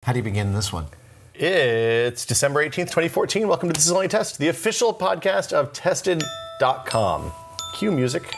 How do you begin this one? It's December 18th, 2014. Welcome to This Is Only Test, the official podcast of Tested.com. Cue music.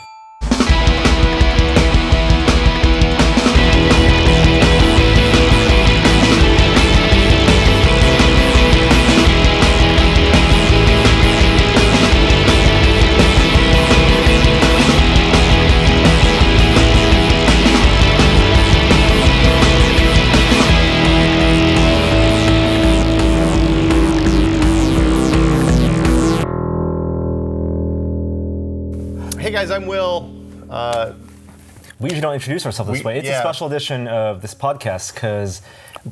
Hey guys, I'm Will. We usually don't introduce ourselves this way. It's a special edition of this podcast because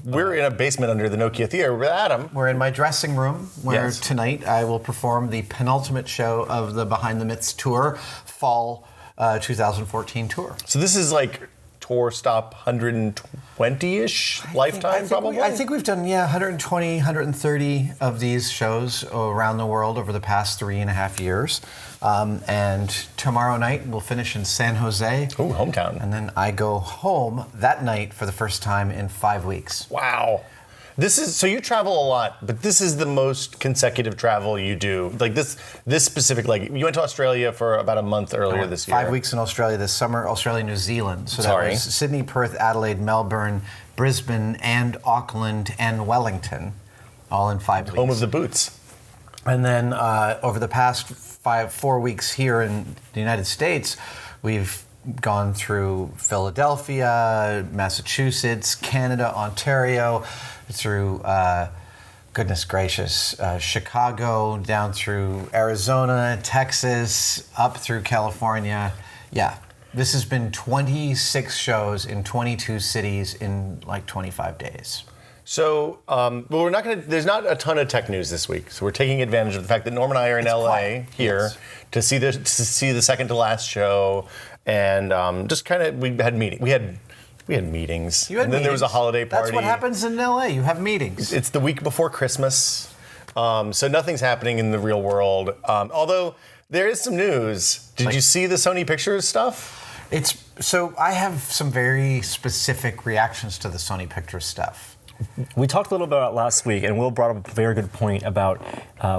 we're in a basement under the Nokia Theater with Adam. We're in my dressing room where tonight I will perform the penultimate show of the Behind the Myths tour, fall 2014 tour. So this is like tour stop 120-ish lifetime, probably? I think we've done, 120, 130 of these shows around the world over the past 3.5 years. And tomorrow night we'll finish in San Jose. Ooh, hometown. And then I go home that night for the first time in 5 weeks. Wow. So you travel a lot, but this is the most consecutive travel you do. Like this specific, like you went to Australia for about a month earlier this year. 5 weeks in Australia this summer, Australia, New Zealand. So that was Sydney, Perth, Adelaide, Melbourne, Brisbane, and Auckland, and Wellington, all in 5 weeks. Home of the boots. And then over the past 4 weeks here in the United States, we've gone through Philadelphia, Massachusetts, Canada, Ontario, through, goodness gracious, Chicago, down through Arizona, Texas, up through California. Yeah, this has been 26 shows in 22 cities in like 25 days. So, there's not a ton of tech news this week. So we're taking advantage of the fact that Norm and I are in LA here to see the second to last show, and just kind of we had meetings. Then there was a holiday party. That's what happens in LA. You have meetings. It's the week before Christmas, so nothing's happening in the real world. Although there is some news. Did you see the Sony Pictures stuff? So I have some very specific reactions to the Sony Pictures stuff. we talked a little bit about last week, and Will brought up a very good point about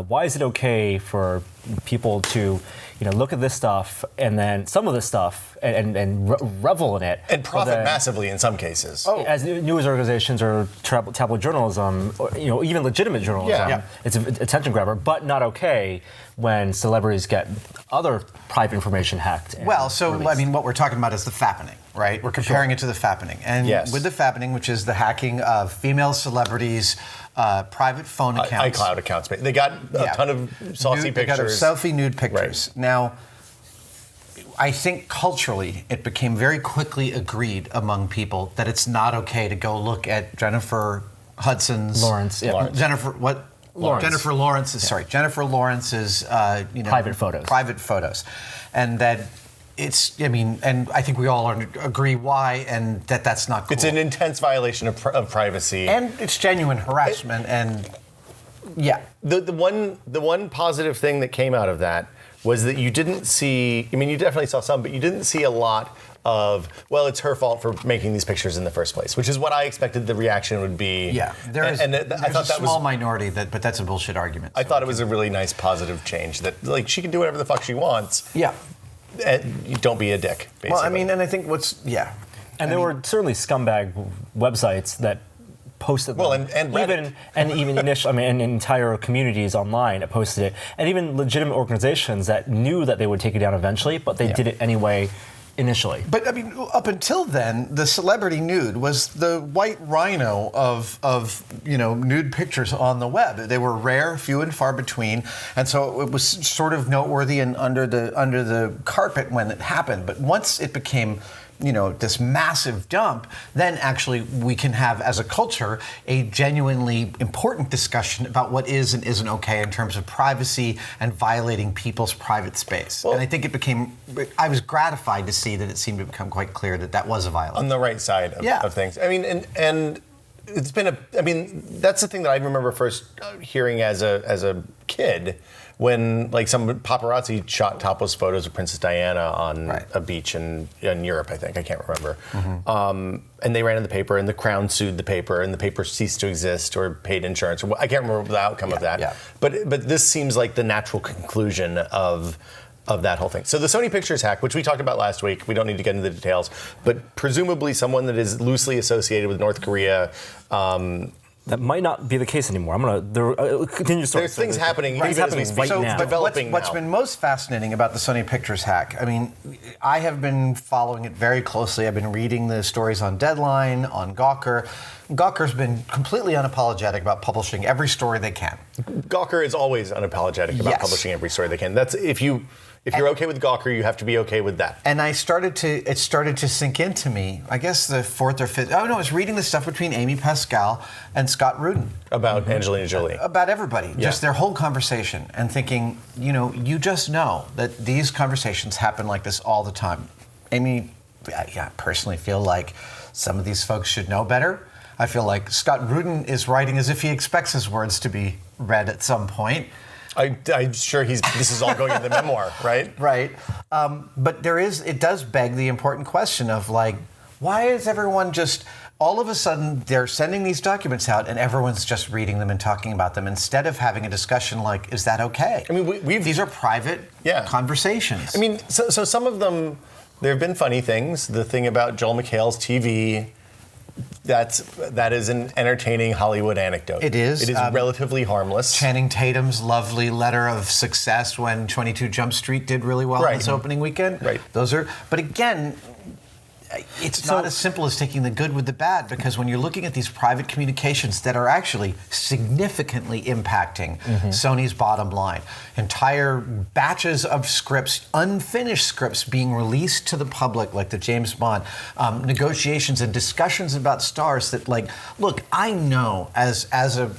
why is it okay for people to, look at this stuff and then some of this stuff and revel in it and profit massively in some cases. As news organizations or tabloid journalism, or, even legitimate journalism, it's an attention grabber, but not okay when celebrities get other private information hacked. Well, so released. What we're talking about is the fappening, right? We're comparing it to the fappening, and with the fappening, which is the hacking of female celebrities' private phone accounts, iCloud accounts. They got a ton of saucy pictures. They got selfie nude pictures. Right. Now, I think culturally, it became very quickly agreed among people that it's not okay to go look at Jennifer Lawrence's private photos, and that and I think we all agree why, and that's not cool. It's an intense violation of privacy, and it's genuine harassment. The one positive thing that came out of that was that you didn't see. You definitely saw some, but you didn't see a lot of, well, it's her fault for making these pictures in the first place, which is what I expected the reaction would be. Yeah, there's a small minority but that's a bullshit argument. I thought it was a really nice positive change that, she can do whatever the fuck she wants. Yeah. And don't be a dick, basically. Well, and I think And there were certainly scumbag websites that posted them. And even initially, entire communities online that posted it, and even legitimate organizations that knew that they would take it down eventually, but they did it anyway initially. But up until then, the celebrity nude was the white rhino of nude pictures on the web. They were rare, few and far between, and so it was sort of noteworthy and under the carpet when it happened. But once it became this massive dump, then actually we can have, as a culture, a genuinely important discussion about what is and isn't okay in terms of privacy and violating people's private space. Well, and I think I was gratified to see that it seemed to become quite clear that was a violation. On the right side of things. it's been that's the thing that I remember first hearing as a kid when like some paparazzi shot topless photos of Princess Diana on a beach in Europe, I think. I can't remember. And they ran in the paper, and the Crown sued the paper, and the paper ceased to exist or paid insurance. I can't remember the outcome of that. Yeah. But this seems like the natural conclusion of that whole thing. So the Sony Pictures hack, which we talked about last week, we don't need to get into the details, but presumably someone that is loosely associated with North Korea. That might not be the case anymore. Continue. There's things happening even as we speak. Right now. Developing what's now. been most fascinating about the Sony Pictures hack, I mean, I have been following it very closely. I've been reading the stories on Deadline, on Gawker. Gawker's been completely unapologetic about publishing every story they can. Gawker is always unapologetic about publishing every story they can. That's if you're okay with Gawker, you have to be okay with that. And it started to sink into me, I guess the fourth or fifth, I was reading the stuff between Amy Pascal and Scott Rudin. About Angelina Jolie. About everybody, just their whole conversation, and thinking, you just know that these conversations happen like this all the time. Amy, I personally feel like some of these folks should know better. I feel like Scott Rudin is writing as if he expects his words to be read at some point. I'm sure this is all going in the memoir, right? Right. But it does beg the important question of like, why is everyone just, all of a sudden they're sending these documents out and everyone's just reading them and talking about them instead of having a discussion like, is that okay? I mean, these are private conversations. I mean, so some of them, there have been funny things. The thing about Joel McHale's TV, that is an entertaining Hollywood anecdote. It is. It is relatively harmless. Channing Tatum's lovely letter of success when 22 Jump Street did really well this opening weekend. Right. But again, it's not as simple as taking the good with the bad, because when you're looking at these private communications that are actually significantly impacting Sony's bottom line, entire batches of scripts, unfinished scripts being released to the public, like the James Bond, negotiations and discussions about stars that, like, look, I know as a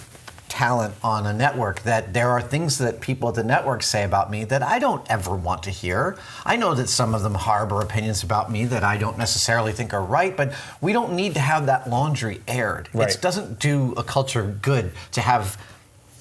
talent on a network that there are things that people at the network say about me that I don't ever want to hear. I know that some of them harbor opinions about me that I don't necessarily think are right, but we don't need to have that laundry aired. Right. It doesn't do a culture good to have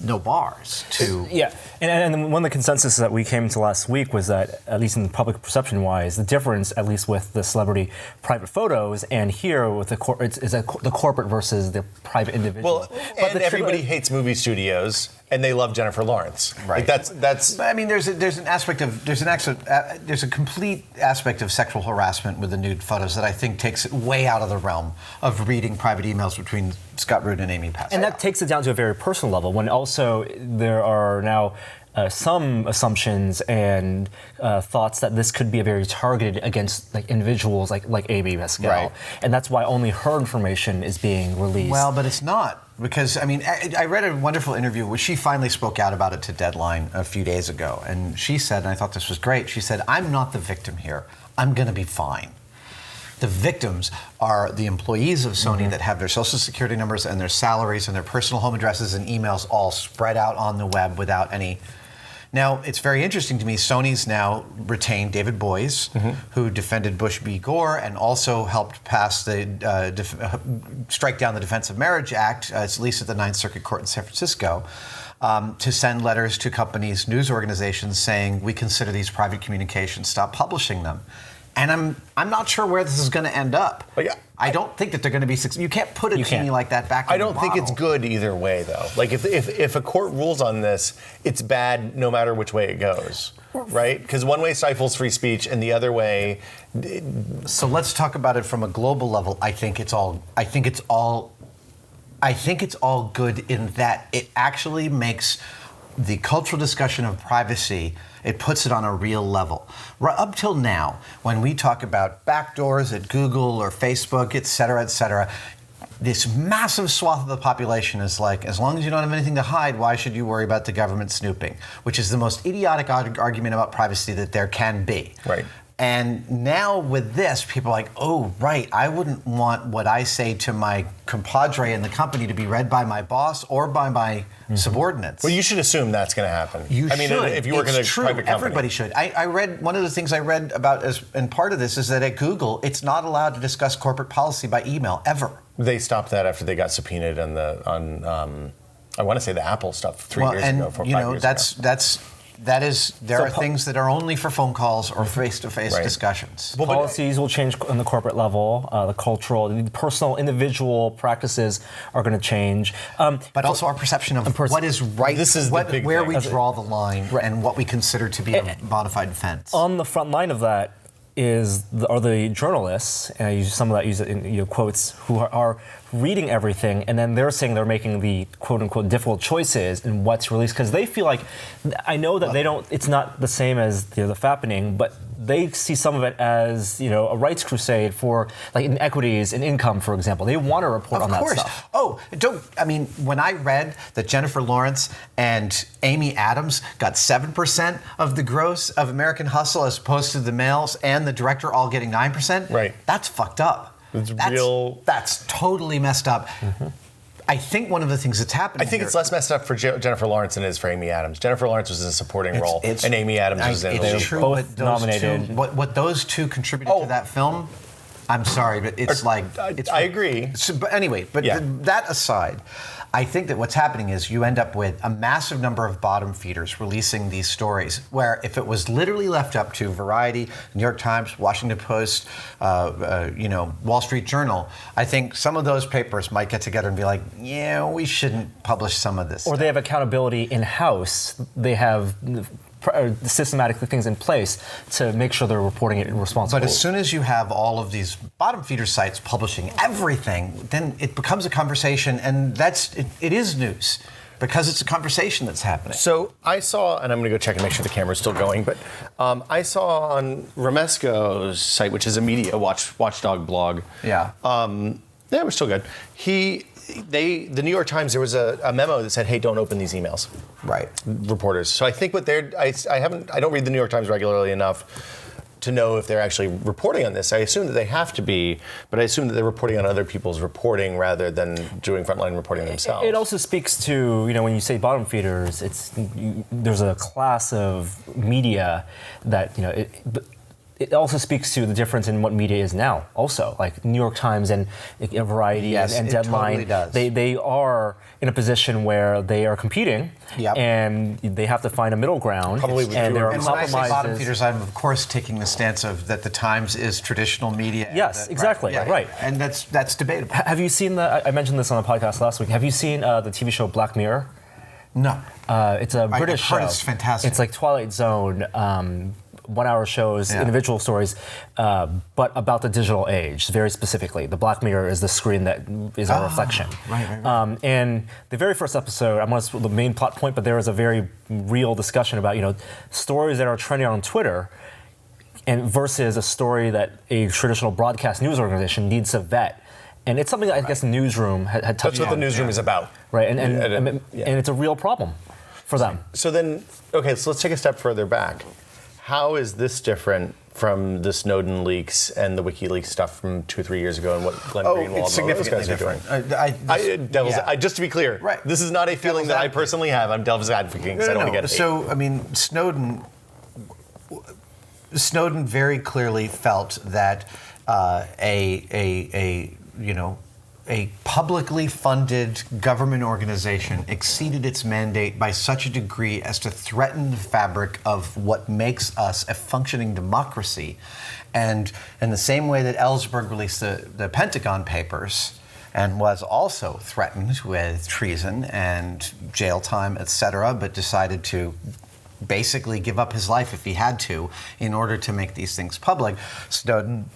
no bars to... Yeah, and one of the consensus that we came to last week was that, at least in the public perception-wise, the difference, at least with the celebrity private photos, and here with the corporate versus the private individual. Well, and everybody hates movie studios, and they love Jennifer Lawrence. Right. Like that's. I mean, there's a complete aspect of sexual harassment with the nude photos that I think takes it way out of the realm of reading private emails between Scott Rudin and Amy Pascal. And that takes it down to a very personal level, when also there are now some assumptions and thoughts that this could be very targeted against like individuals like Amy Pascal. Right. And that's why only her information is being released. Well, but it's not. Because, I mean, I read a wonderful interview where she finally spoke out about it to Deadline a few days ago. And she said, and I thought this was great, she said, I'm not the victim here. I'm going to be fine. The victims are the employees of Sony that have their social security numbers and their salaries and their personal home addresses and emails all spread out on the web without any... Now, it's very interesting to me, Sony's now retained David Boies, who defended Bush v. Gore and also helped pass the strike down the Defense of Marriage Act, at least at the Ninth Circuit Court in San Francisco, to send letters to companies, news organizations saying, we consider these private communications, stop publishing them. And I'm not sure where this is going to end up. I don't think that they're going to be successful. You can't put a genie like that back in I don't think it's good either way, though. Like, if a court rules on this, it's bad no matter which way it goes, right? Because one way stifles free speech, and the other way... So let's talk about it from a global level. I think it's all good in that it actually makes the cultural discussion of privacy, it puts it on a real level. Up till now, when we talk about backdoors at Google or Facebook, et cetera, this massive swath of the population is like, as long as you don't have anything to hide, why should you worry about the government snooping? Which is the most idiotic argument about privacy that there can be. Right. And now with this, people are like, oh, right, I wouldn't want what I say to my compadre in the company to be read by my boss or by my subordinates. Well, you should assume that's going to happen. I mean, if you work in a true. private company. Everybody should. I read, one of the things I read about and part of this is that at Google, it's not allowed to discuss corporate policy by email, ever. They stopped that after they got subpoenaed on I want to say the Apple stuff 3 years ago, 5 years ago. There are things that are only for phone calls or face-to-face discussions. Well, policies will change on the corporate level. The cultural, the personal, individual practices are going to change. But also our perception of what is right, this is where thing. we draw the line, and what we consider to be a modified offense. On the front line of that are the journalists, and I use some of that in quotes, who are reading everything, and then they're saying they're making the quote-unquote difficult choices in what's released, because they feel like, I know that they don't, it's not the same as the fappening, but they see some of it as a rights crusade for like inequities in income, for example. They want to report on that stuff. When I read that Jennifer Lawrence and Amy Adams got 7% of the gross of American Hustle as opposed to the males and the director all getting 9%, right? That's fucked up. That's totally messed up. Mm-hmm. I think one of the things that's happening it's less messed up for Jennifer Lawrence than it is for Amy Adams. Jennifer Lawrence was in a supporting role, and Amy Adams was in the lead. It's true, both nominated. What those two contributed to that film, I'm sorry, but I agree. But anyway, that aside, I think that what's happening is you end up with a massive number of bottom feeders releasing these stories, where if it was literally left up to Variety, New York Times, Washington Post, Wall Street Journal, I think some of those papers might get together and be like, yeah, we shouldn't publish some of this. Or they have accountability in-house. They have systematic things in place to make sure they're reporting it responsibly. But as soon as you have all of these bottom feeder sites publishing everything, then it becomes a conversation, and it is news because it's a conversation that's happening. So I saw, and I'm going to go check and make sure the camera's still going, but I saw on Romesco's site, which is a media watchdog blog. Yeah. We're still good. The New York Times, there was a memo that said, "Hey, don't open these emails." Right. Reporters. So I think I don't read the New York Times regularly enough to know if they're actually reporting on this. I assume that they have to be, but I assume that they're reporting on other people's reporting rather than doing frontline reporting themselves. It also speaks to, when you say bottom feeders, there's a class of media that, it also speaks to the difference in what media is now. Also, like New York Times and Variety and Deadline, totally does. They are in a position where they are competing, and they have to find a middle ground. Probably with and there are and when I say bottom feeders, I'm of course taking the stance of that the Times is traditional media. Yes, exactly, right. And that's debatable. Have you seen I mentioned this on the podcast last week. Have you seen the TV show Black Mirror? No. It's a British show. It's fantastic. It's like Twilight Zone. 1-hour shows, individual stories, but about the digital age, very specifically. The Black Mirror is the screen that is our reflection. Right. And the very first episode, I'm going to the main plot point, but there is a very real discussion about, stories that are trending on Twitter and versus a story that a traditional broadcast news organization needs to vet. And it's something that I guess the newsroom had touched on. That's what the newsroom is about. Right, and it's a real problem for them. So then, okay, so let's take a step further back. How is this different from the Snowden leaks and the WikiLeaks stuff from 2 or 3 years ago and what Glenn Greenwald it's significantly different. Just to be clear, right. This is not a feeling that I personally have. I'm devil's advocating because I don't want to get hate. So, Snowden very clearly felt that a publicly funded government organization exceeded its mandate by such a degree as to threaten the fabric of what makes us a functioning democracy. And in the same way that Ellsberg released the Pentagon Papers and was also threatened with treason and jail time, etc., but decided to basically give up his life if he had to in order to make these things public, Snowden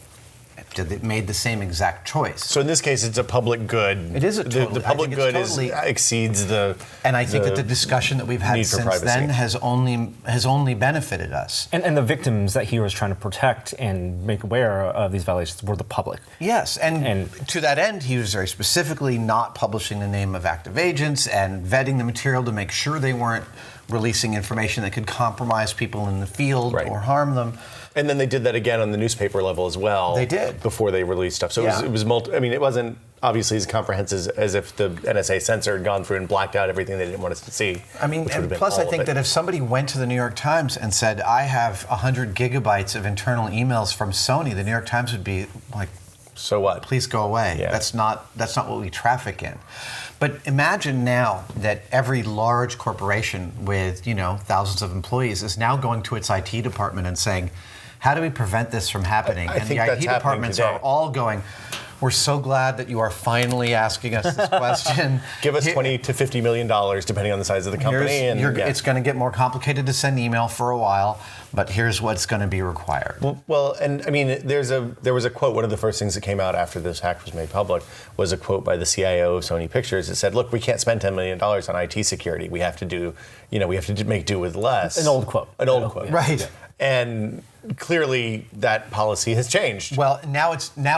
made the same exact choice. So in this case, it's a public good. It is the public good exceeds the. And I think that the discussion that we've had since then has only benefited us. And the victims that he was trying to protect and make aware of these violations were the public. Yes, and to that end, he was very specifically not publishing the name of active agents and vetting the material to make sure they weren't releasing information that could compromise people in the field Right. or harm them. And then they did that again on the newspaper level as well. They did. Before they released stuff. So Yeah. it was I mean, it wasn't obviously as comprehensive as if the NSA censor had gone through and blacked out everything they didn't want us to see. I mean, which would have and been plus all I of think it. that if somebody went to the New York Times and said, I have 100 gigabytes of internal emails from Sony, the New York Times would be like, So what? please go away. Yeah. That's not what we traffic in. But imagine now that every large corporation with, thousands of employees is now going to its IT department and saying, how do we prevent this from happening? I And think the that's IT happening departments today. are all going, we're so glad that you are finally asking us this question. Give us $20 to $50 million, depending on the size of the company. It's going to get more complicated to send email for a while, but here's what's going to be required. Well, and I mean, there was a quote. One of the first things that came out after this hack was made public was a quote by the CIO of Sony Pictures that said, "Look, we can't spend $10 million on IT security. We have to do, we have to make do with less." An old quote. An old quote. Right. Yeah. And clearly, that policy has changed. Well, now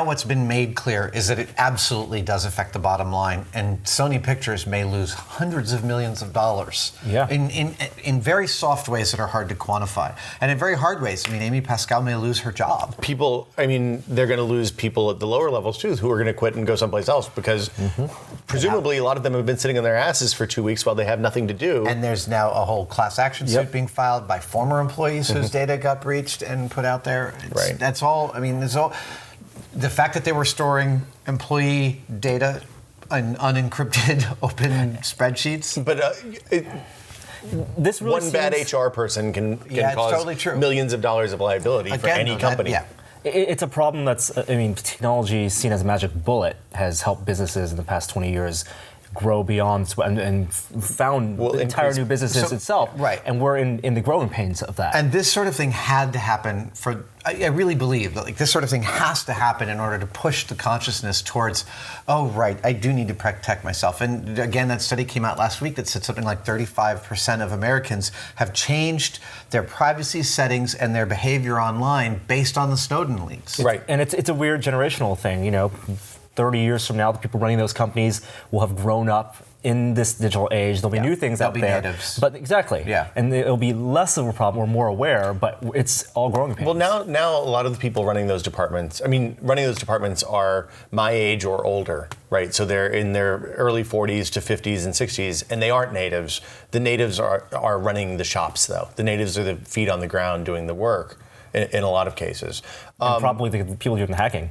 what's been made clear is that it absolutely does affect the bottom line, and Sony Pictures may lose hundreds of millions of dollars. Yeah. In very soft ways that are hard to quantify, and in very hard ways. I mean, Amy Pascal may lose her job. They're going to lose people at the lower levels too, who are going to quit and go someplace else because presumably a lot of them have been sitting on their asses for 2 weeks while they have nothing to do. And there's now a whole class action suit being filed by former employees whose data got breached and put out there. Right. That's all. I mean, the fact that they were storing employee data in unencrypted open spreadsheets. But This really one bad seems- HR person can Yeah, it's cause totally true. millions of dollars of liability for Again, any though, company. It's a problem that's, technology seen as a magic bullet has helped businesses in the past 20 years grow beyond and found entire new businesses itself. Right. And we're in the growing pains of that. And this sort of thing had to happen I really believe that this sort of thing has to happen in order to push the consciousness towards, oh, right, I do need to protect myself. And again, that study came out last week that said something like 35% of Americans have changed their privacy settings and their behavior online based on the Snowden leaks. Right. And it's a weird generational thing, 30 years from now, the people running those companies will have grown up in this digital age. There'll be new things They'll out be there. natives. But exactly. Yeah. And it'll be less of a problem. We're more aware, but it's all growing pains. Well, now a lot of the people running those departments are my age or older, right? So they're in their early 40s to 50s and 60s, and they aren't natives. The natives are running the shops, though. The natives are the feet on the ground doing the work in a lot of cases. And probably the people doing the hacking.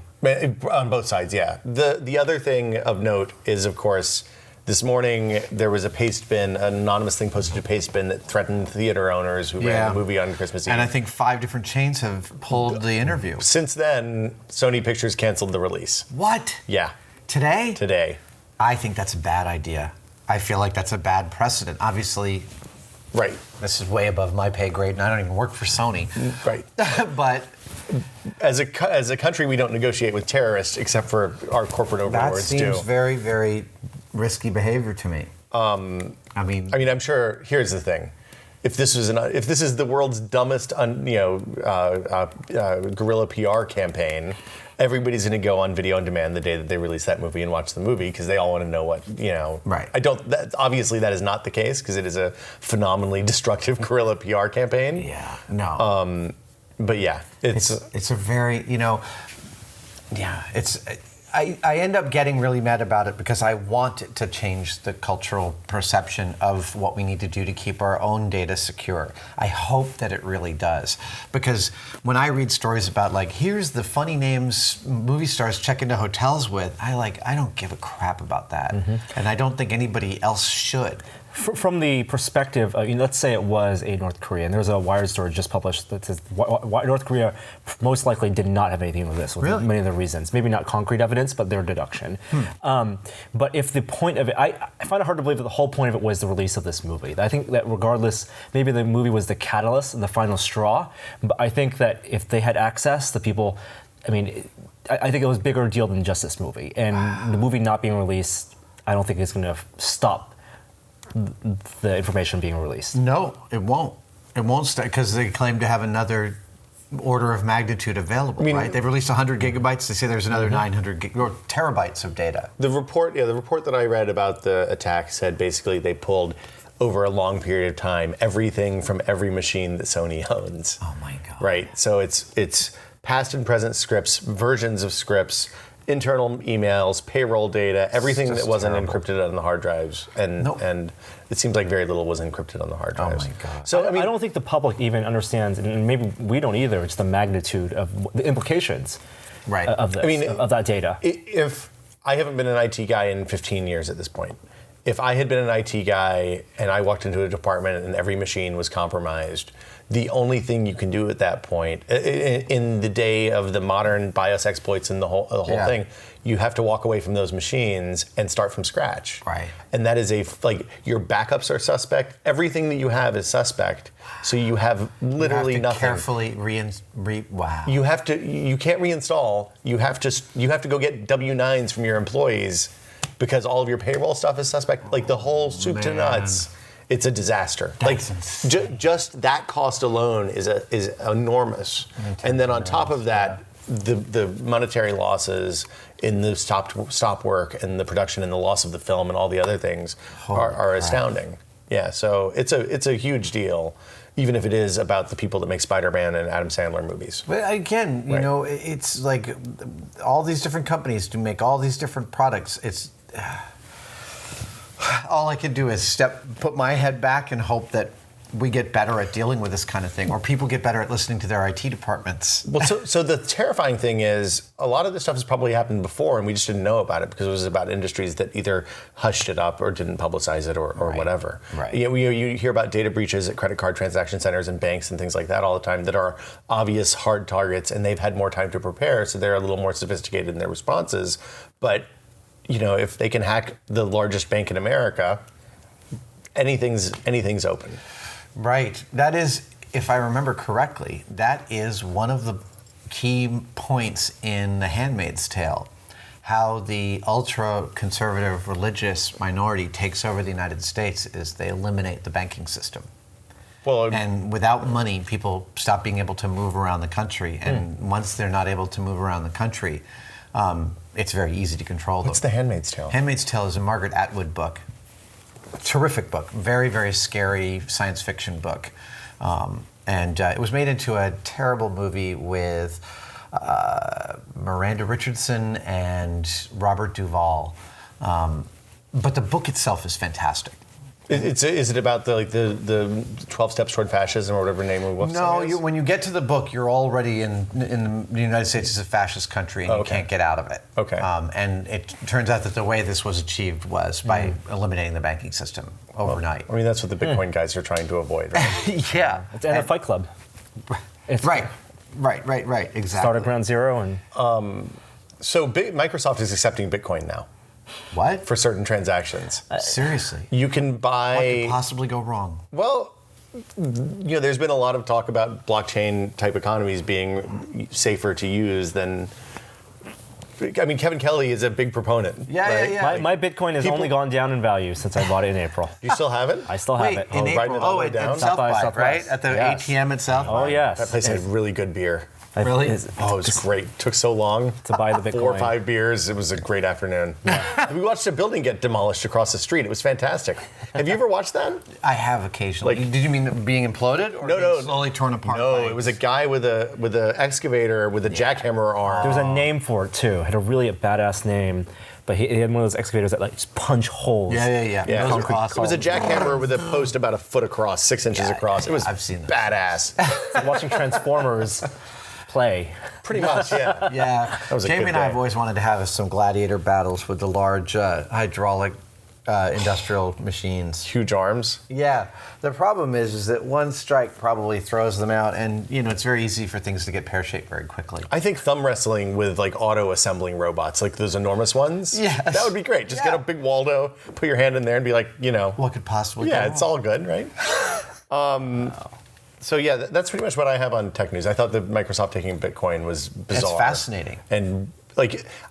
On both sides, yeah. The other thing of note is, of course, this morning there was an anonymous thing posted to Pastebin that threatened theater owners who ran the movie on Christmas Eve. And I think 5 different chains have pulled the interview. Since then, Sony Pictures canceled the release. What? Yeah, Today? today. I think that's a bad idea. I feel like that's a bad precedent. Obviously, Right. this is way above my pay grade, and I don't even work for Sony. Right. But As a country, we don't negotiate with terrorists except for our corporate that overlords do. seems very, very risky behavior to me. I mean, I'm sure. Here's the thing: if this is the world's dumbest, guerrilla PR campaign, everybody's going to go on video on demand the day that they release that movie and watch the movie because they all want to know what. Right. Obviously, that is not the case because it is a phenomenally destructive guerrilla PR campaign. yeah, no. But yeah, it's It's a very, it's. I end up getting really mad about it because I want it to change the cultural perception of what we need to do to keep our own data secure. I hope that it really does. Because when I read stories about here's the funny names movie stars check into hotels with, I don't give a crap about that. And I don't think anybody else should. From the perspective, let's say it was a North Korean. There's a Wired story just published that says North Korea most likely did not have anything with this, with Really? many of the reasons. Maybe not concrete evidence, but their deduction. But if the point of it, I find it hard to believe that the whole point of it was the release of this movie. I think that regardless, maybe the movie was the catalyst and the final straw, but I think that if they had access, the people, I think it was a bigger deal than just this movie. And the movie not being released, I don't think it's going to stop the information being released. No, it won't. It won't start because they claim to have another order of magnitude available, right? They've released 100 gigabytes. They say there's another 900 or terabytes of data. the report that I read about the attack said basically they pulled over a long period of time everything from every machine that Sony owns. Oh my God. Right. So it's past and present scripts, versions of scripts, internal emails, payroll data, everything that wasn't encrypted on the hard drives, and it seems like very little was encrypted on the hard drives. Oh my God. So I don't think the public even understands, and maybe we don't either. It's the magnitude of the implications, Right. of this, of that data. If I haven't been an IT guy in 15 years at this point, if I had been an IT guy and I walked into a department and every machine was compromised, the only thing you can do at that point, in the day of the modern BIOS exploits and the whole thing, you have to walk away from those machines and start from scratch. Right. And that is your backups are suspect. Everything that you have is suspect. So you have literally you have to nothing. Carefully wow. You can't reinstall. You have to go get W-9s from your employees because all of your payroll stuff is suspect. Like the whole soup to nuts. It's a disaster. That's like just that cost alone is enormous. And then on top of that, the monetary losses in the stop work and the production and the loss of the film and all the other things are astounding. Yeah, so it's a huge deal, even if it is about the people that make Spider-Man and Adam Sandler movies. But again, you know, it's like all these different companies do make all these different products. It's all I can do is put my head back and hope that we get better at dealing with this kind of thing, or people get better at listening to their IT departments. Well, so the terrifying thing is a lot of this stuff has probably happened before, and we just didn't know about it because it was about industries that either hushed it up or didn't publicize it or whatever. Right. You hear about data breaches at credit card transaction centers and banks and things like that all the time that are obvious hard targets, and they've had more time to prepare, so they're a little more sophisticated in their responses. But if they can hack the largest bank in America, anything's open. Right. That is, if I remember correctly, that is one of the key points in The Handmaid's Tale, how the ultra-conservative religious minority takes over the United States is they eliminate the banking system. Well, and without money, people stop being able to move around the country. And once they're not able to move around the country, it's very easy to control them. What's The Handmaid's Tale? Handmaid's Tale is a Margaret Atwood book. Terrific book. Very, very scary science fiction book. And it was made into a terrible movie with Miranda Richardson and Robert Duvall. But the book itself is fantastic. Is it about the 12 steps toward fascism or whatever name of the book? No, when you get to the book, you're already in the United States is a fascist country, and you can't get out of it. Okay. And it turns out that the way this was achieved was by eliminating the banking system overnight. I mean, that's what the Bitcoin guys are trying to avoid, right? Yeah. It's a Fight Club. Right. Exactly. Start at ground zero and. So Microsoft is accepting Bitcoin now. What? For certain transactions. Seriously. You can buy... What could possibly go wrong? Well, there's been a lot of talk about blockchain-type economies being safer to use than... I mean, Kevin Kelly is a big proponent. Yeah. My Bitcoin has only gone down in value since I bought it in April. You still have it? I still have it. In April? At South by, Southwest. right? At the ATM at South by? Oh, yes. That place had really good beer. Really? It was great. Took so long to buy the Bitcoin. 4 or 5 beers. It was a great afternoon. Yeah. We watched a building get demolished across the street. It was fantastic. Have you ever watched that? I have occasionally. Did you mean being imploded or being slowly torn apart? No, it was a guy with a excavator with a jackhammer arm. There was a name for it too. It had a really badass name. But he had one of those excavators that just punch holes. Yeah. Those are awesome. It was a jackhammer with a post about a foot across, 6 inches across. It was I've seen badass. It's like watching Transformers play. Pretty much, yeah. Yeah. That was a Jamie good and I day. have always wanted to have some gladiator battles with the large hydraulic industrial machines. Huge arms. Yeah. The problem is that one strike probably throws them out, and it's very easy for things to get pear-shaped very quickly. I think thumb wrestling with auto assembling robots, like those enormous ones. Yes. That would be great. Just get a big Waldo, put your hand in there and be like, What could possibly go wrong? it's all good, right? So yeah, that's pretty much what I have on tech news. I thought that Microsoft taking Bitcoin was bizarre. It's fascinating. And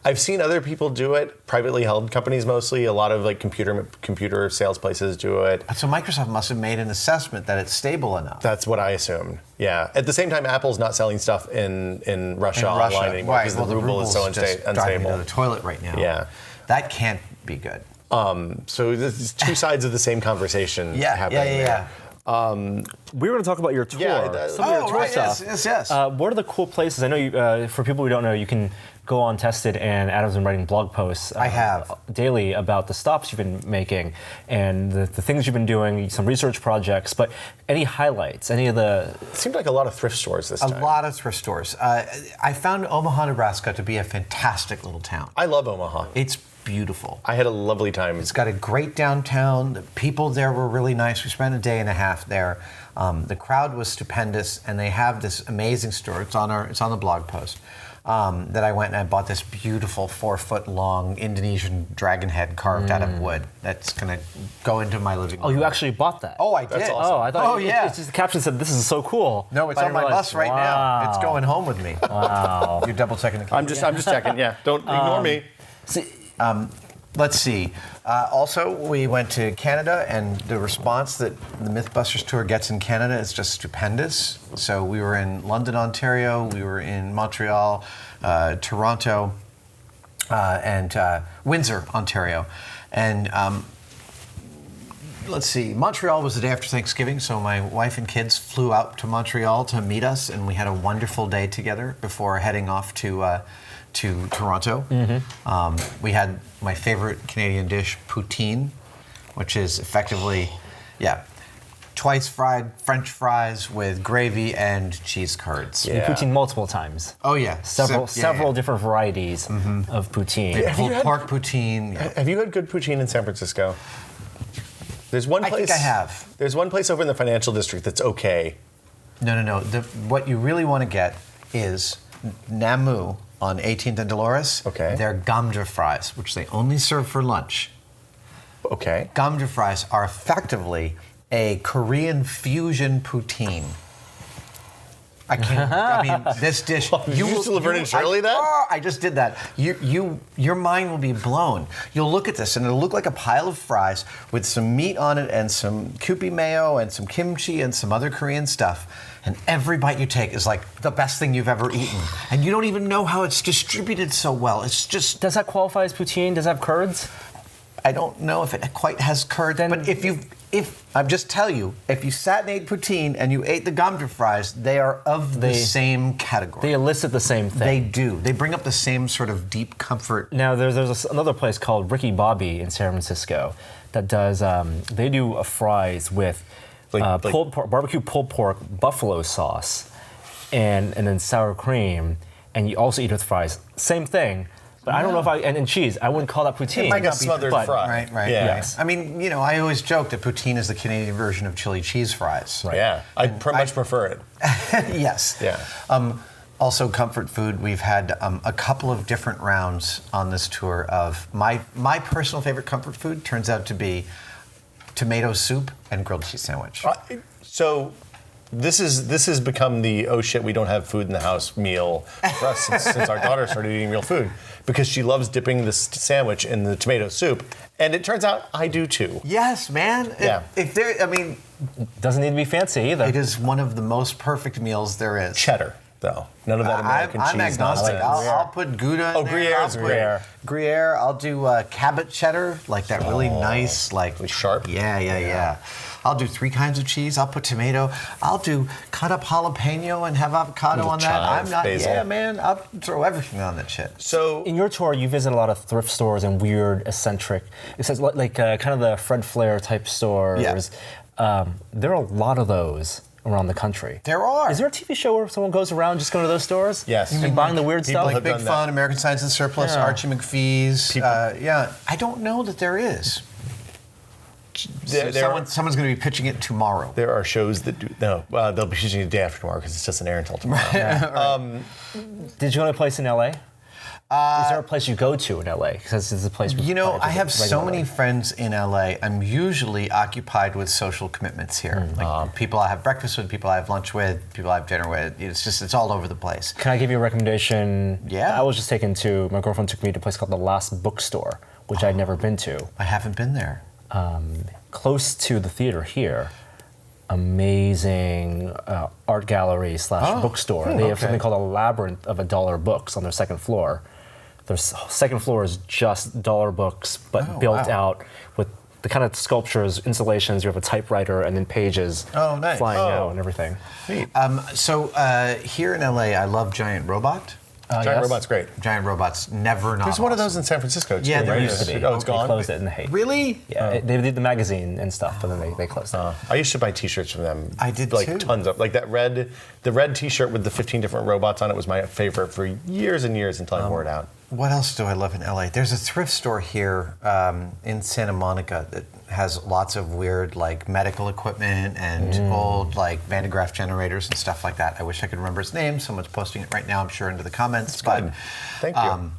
I've seen other people do it, privately held companies mostly. A lot of computer sales places do it. So Microsoft must have made an assessment that it's stable enough. That's what I assumed. Yeah. At the same time, Apple's not selling stuff in Russia online anymore because the ruble is so just driving unstable. to the toilet right now. Yeah. That can't be good. So there's two sides of the same conversation happening there. We were going to talk about your tour. Yeah, some of your tour right, stuff. yes. What are the cool places? I know you, for people who don't know, you can go on Tested, and Adam's been writing blog posts. I have. Daily about the stops you've been making and the things you've been doing, some research projects. But any highlights? Any of the? It seemed like a lot of thrift stores this time. A lot of thrift stores. I found Omaha, Nebraska to be a fantastic little town. I love Omaha. It's beautiful. I had a lovely time. It's got a great downtown. The people there were really nice. We spent a day and a half there. The crowd was stupendous, and they have this amazing store. It's on the blog post. That I went and I bought this beautiful 4-foot-long Indonesian dragon head carved out of wood. That's gonna go into my living room. Oh, you actually bought that? Oh, I did. That's awesome. Oh, I thought. yeah. It's just the caption said, "This is so cool." No, it's But I on my realized, bus right now. wow. It's going home with me. Wow. You're double checking the camera. I'm just checking. Yeah, don't ignore me. Let's see. Also, we went to Canada, and the response that the Mythbusters tour gets in Canada is just stupendous. So we were in London, Ontario. We were in Montreal, Toronto, and Windsor, Ontario. And let's see. Montreal was the day after Thanksgiving, so my wife and kids flew out to Montreal to meet us, and we had a wonderful day together before heading off to Toronto. We had my favorite Canadian dish, poutine, which is effectively, twice fried French fries with gravy and cheese curds. You poutine multiple times. Oh yeah, Several different varieties of poutine. Pulled pork poutine. Yeah. Have you had good poutine in San Francisco? There's one place. I think I have. There's one place over in the financial district that's okay. No. What you really want to get is Namu on 18th and Dolores. Okay. Their gamja fries, which they only serve for lunch. Okay. Gamja fries are effectively a Korean fusion poutine. I can't. I mean, this dish. Did you just Laverne and Shirley that? I just did that. Your mind will be blown. You'll look at this, and it'll look like a pile of fries with some meat on it, and some kewpie mayo, and some kimchi, and some other Korean stuff. And every bite you take is like the best thing you've ever eaten, and you don't even know how it's distributed so well. It's just. Does that qualify as poutine? Does it have curds? I don't know if it quite has curd, but if I'm just tell you, if you sat and ate poutine and you ate the gamja fries, they are of the same category. They elicit the same thing. They do. They bring up the same sort of deep comfort. Now, there's another place called Ricky Bobby in San Francisco that does. They do fries with barbecue pulled pork, buffalo sauce, and then sour cream, and you also eat it with fries. Same thing. But I don't know if and cheese. I wouldn't call that poutine. It might not be smothered fry. Right. Yeah. Yes. I mean, I always joke that poutine is the Canadian version of chili cheese fries. Right. Yeah, I much prefer it. Yes. Yeah. Also, comfort food. We've had a couple of different rounds on this tour of my personal favorite comfort food turns out to be tomato soup and grilled cheese sandwich. So this has become the oh shit we don't have food in the house meal for us since our daughter started eating real food, because she loves dipping the sandwich in the tomato soup, and it turns out I do too. Yes, man. Yeah. Doesn't need to be fancy either. It is one of the most perfect meals there is. Cheddar though, none of that American cheese. I'm agnostic. Nonsense. I'll put Gouda in there. Gruyere. Gruyere. I'll do Cabot cheddar, like that really nice, like sharp. Yeah. I'll do 3 kinds of cheese. I'll put tomato. I'll do cut up jalapeno and have avocado on that. I'm not. Basil. Yeah, man. I'll throw everything on that shit. So in your tour, you visit a lot of thrift stores and weird, eccentric. It says like kind of the Fred Flair type stores. Yeah. There are a lot of those around the country. There are. Is there a TV show where someone goes around just going to those stores? Yes. And buying the weird stuff? Like Big Fun, American Science and Surplus, Yeah. Archie McPhee's. I don't know that there is. Someone's going to be pitching it tomorrow. there are shows that do they'll be pitching it the day after tomorrow because it doesn't air until tomorrow. Did you go to a place in LA? Is there a place you go to in LA? Because it's a place. I have so many friends in LA. I'm usually occupied with social commitments here. Like people I have breakfast with, people I have lunch with, people I have dinner with. It's all over the place. Can I give you a recommendation? Yeah. I was just my girlfriend took me to a place called The Last Bookstore, which I'd never been to. I haven't been there. Close to the theater here. Amazing art gallery / bookstore. They have something called a labyrinth of $1 books on their second floor. The second floor is just dollar books, but built out with the kind of sculptures, installations. You have a typewriter and then pages flying out and everything. Neat. So here in LA, I love Giant Robot. Giant Robot's great. Giant Robots, never not. There's one of those in San Francisco too. Yeah, there right? used to be. Oh, it's They gone. closed it in the hate. Really? Yeah, they did the magazine and stuff, but then they closed it. I used to buy T-shirts from them. I did like too. tons of the red T-shirt with the 15 different robots on it was my favorite for years and years until I wore it out. What else do I love in LA? There's a thrift store here in Santa Monica that has lots of weird like medical equipment and old like Van de Graaff generators and stuff like that. I wish I could remember its name. Someone's posting it right now, I'm sure, into the comments. Good. Thank you.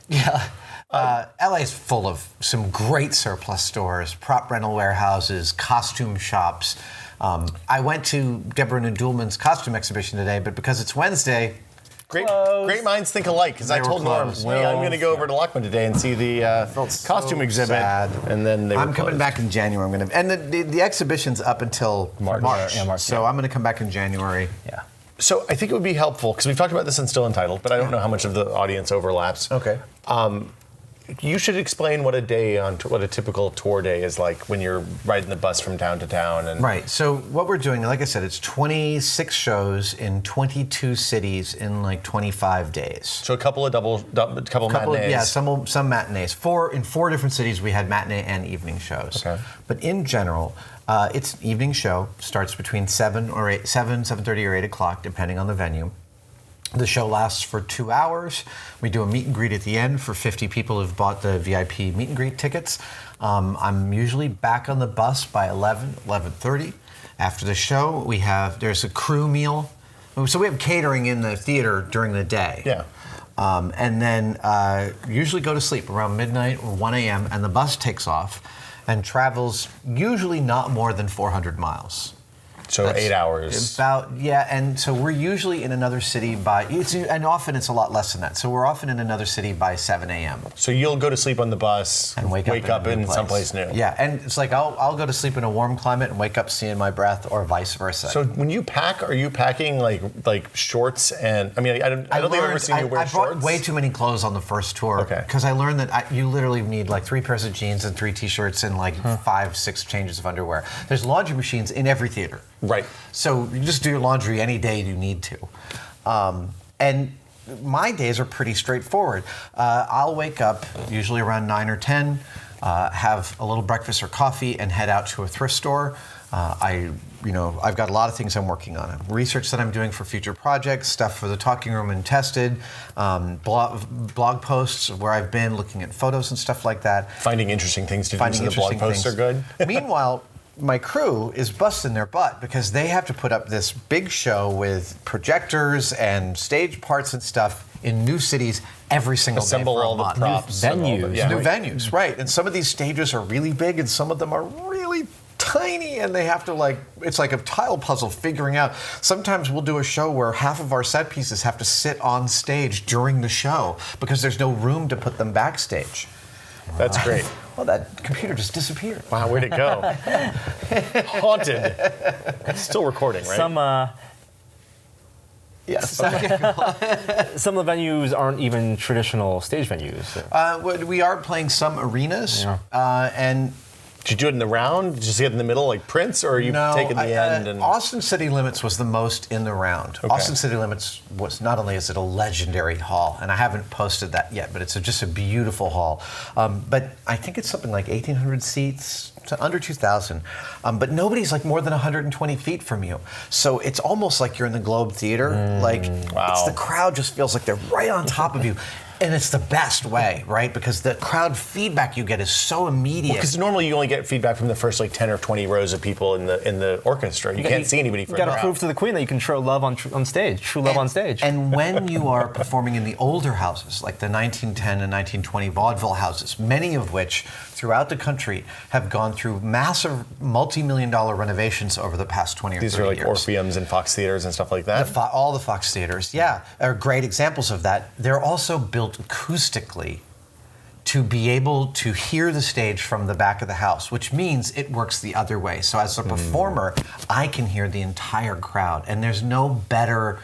Yeah. LA is full of some great surplus stores, prop rental warehouses, costume shops. I went to Deborah Nudulman's costume exhibition today, but because it's Wednesday, Great minds think alike, because I They were told Norm, closed. hey, I'm going to go over to Lockman today and see the costume so exhibit. sad. And then they were I'm coming closed. back in January. And the exhibition's up until March. Yeah, March, So yeah. I'm going to come back in January. Yeah. So I think it would be helpful, because we've talked about this in Still Entitled, but I don't know how much of the audience overlaps. Okay. You should explain what what a typical tour day is like when you're riding the bus from town to town. And Right. So what we're doing, like I said, it's 26 shows in 22 cities in like 25 days. So a couple of couple matinees. Yeah, some matinees. In four different cities, we had matinee and evening shows. Okay. But in general, it's an evening show. Starts between 7:30 or 8 o'clock, depending on the venue. The show lasts for 2 hours. We do a meet and greet at the end for 50 people who've bought the VIP meet and greet tickets. I'm usually back on the bus by 11:30. After the show, there's a crew meal. So we have catering in the theater during the day. Yeah. And then usually go to sleep around midnight or 1 a.m. and the bus takes off and travels usually not more than 400 miles. So That's 8 hours. And so we're usually in another city and often it's a lot less than that. So we're often in another city by 7 a.m. So you'll go to sleep on the bus and wake up in a new place. someplace new. Yeah, and it's like I'll go to sleep in a warm climate and wake up seeing my breath, or vice versa. So when you pack, are you packing like shorts and I mean I don't think I've ever seen you wear I shorts. brought way too many clothes on the first tour. Okay. Because I learned that you literally need like 3 pairs of jeans and 3 t-shirts and like 5-6 changes of underwear. There's laundry machines in every theater. Right. So you just do your laundry any day you need to. And my days are pretty straightforward. I'll wake up usually around 9 or 10, have a little breakfast or coffee, and head out to a thrift store. I've got a lot of things I'm working on. Research that I'm doing for future projects, stuff for the Talking Room and Tested, blog posts of where I've been, looking at photos and stuff like that. Finding interesting things to do, so the blog posts are good. Meanwhile, my crew is busting their butt because they have to put up this big show with projectors and stage parts and stuff in new cities every single Assemble day for a all the month. props. New and all the- venues. yeah. New venues, right. And some of these stages are really big and some of them are really tiny, and they have to it's like a tile puzzle figuring out. Sometimes we'll do a show where half of our set pieces have to sit on stage during the show because there's no room to put them backstage. That's great. Well, that computer just disappeared. Wow, where'd it go? Haunted. Still recording, right? Yes. Some of the venues aren't even traditional stage venues. We are playing some arenas, and Did you do it in the round? Did you see it in the middle like Prince, or are you taking the end? And Austin City Limits was the most in the round. Okay. Austin City Limits was not only is it a legendary hall, and I haven't posted that yet, but it's just a beautiful hall. But I think it's something like 1,800 seats, to under 2,000. But nobody's like more than 120 feet from you, so it's almost like you're in the Globe Theater. Wow. It's the crowd just feels like they're right on top of you. And it's the best way, right? Because the crowd feedback you get is so immediate. because normally you only get feedback from the first like 10 or 20 rows of people in the orchestra. You can't see anybody You further got to out. prove to the Queen that you can show love on stage, true love on stage. And when you are performing in the older houses, like the 1910 and 1920 vaudeville houses, many of which throughout the country have gone through massive multi-million-dollar renovations over the past 20 or 30 years. These are like Orpheums and Fox Theaters and stuff like that. All the Fox theaters, yeah, are great examples of that. They're also built acoustically to be able to hear the stage from the back of the house, which means it works the other way. So as a performer, I can hear the entire crowd, and there's no better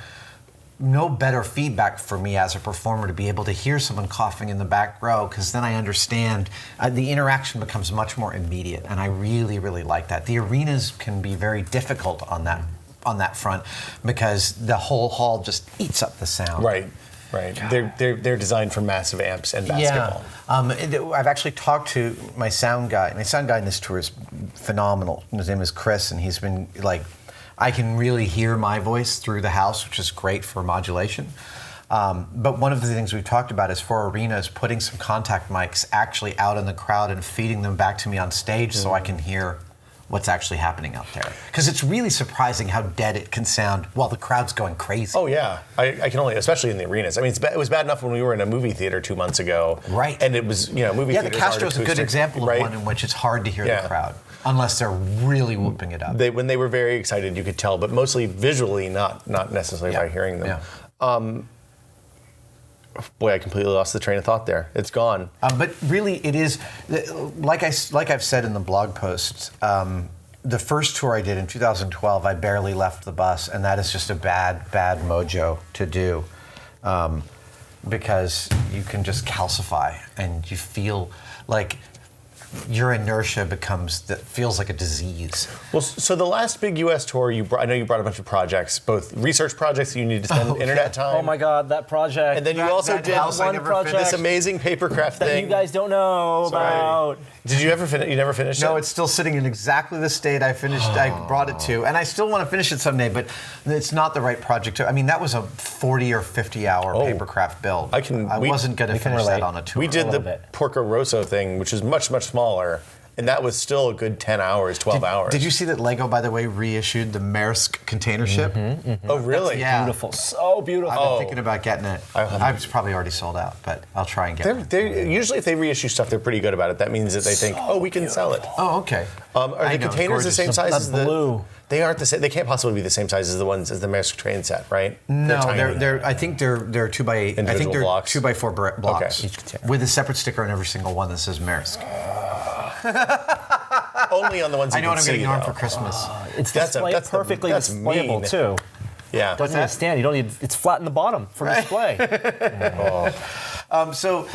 no better feedback for me as a performer to be able to hear someone coughing in the back row, because then I understand the interaction becomes much more immediate, and I really, really like that. The arenas can be very difficult on that front because the whole hall just eats up the sound. Right. They're designed for massive amps and basketball. I've actually talked to my sound guy. My sound guy in this tour is phenomenal. His name is Chris, and he's been like, I can really hear my voice through the house, which is great for modulation. But one of the things we've talked about is for arenas, putting some contact mics actually out in the crowd and feeding them back to me on stage so I can hear what's actually happening out there. Because it's really surprising how dead it can sound while the crowd's going crazy. Oh yeah, I can only, especially in the arenas. I mean, it was bad enough when we were in a movie theater 2 months ago. Right. And it was, movie theaters. Yeah, the Castro's a good example of one in which it's hard to hear the crowd. Unless they're really whooping it up. When they were very excited, you could tell, but mostly visually, not necessarily by hearing them. Yeah. Boy, I completely lost the train of thought there. It's gone. But really, it is like I've said in the blog posts. The first tour I did in 2012, I barely left the bus, and that is just a bad mojo to do, because you can just calcify, and you feel like your inertia feels like a disease. Well, so the last big U.S. tour, I know you brought a bunch of projects, both research projects that you need to spend internet time. Oh my God, that project. And then you also did one project, this amazing papercraft that thing you guys don't know about. Did you ever finish? You never finished it? No, it's still sitting in exactly the state I brought it to, and I still want to finish it someday. But it's not the right project. I mean, that was a 40 or 50 hour papercraft build. I wasn't going to finish that on a tour. We did the Porco Rosso thing, which is much smaller. And that was still a good 10 hours, 12 hours. Did you see that Lego, by the way, reissued the Maersk container ship? Oh, really? Yeah. Beautiful. So beautiful. I've been thinking about getting it. I was probably already sold out, but I'll try and get it. Usually, if they reissue stuff, they're pretty good about it. That means that they think, we can sell it. Oh, okay. Are the containers the same size as the blue? They aren't the same. They can't possibly be the same size as the Maersk train set, right? No, they're. I think they're 2 by 8. I think they're blocks? 2 by 4 blocks, Okay. with a separate sticker on every single one that says Maersk. Only on the ones you I know can what I'm see, getting on though. for Christmas. It's That's perfectly that's displayable mean. too. Yeah. Doesn't need a stand. You don't need. It's flat in the bottom for display. So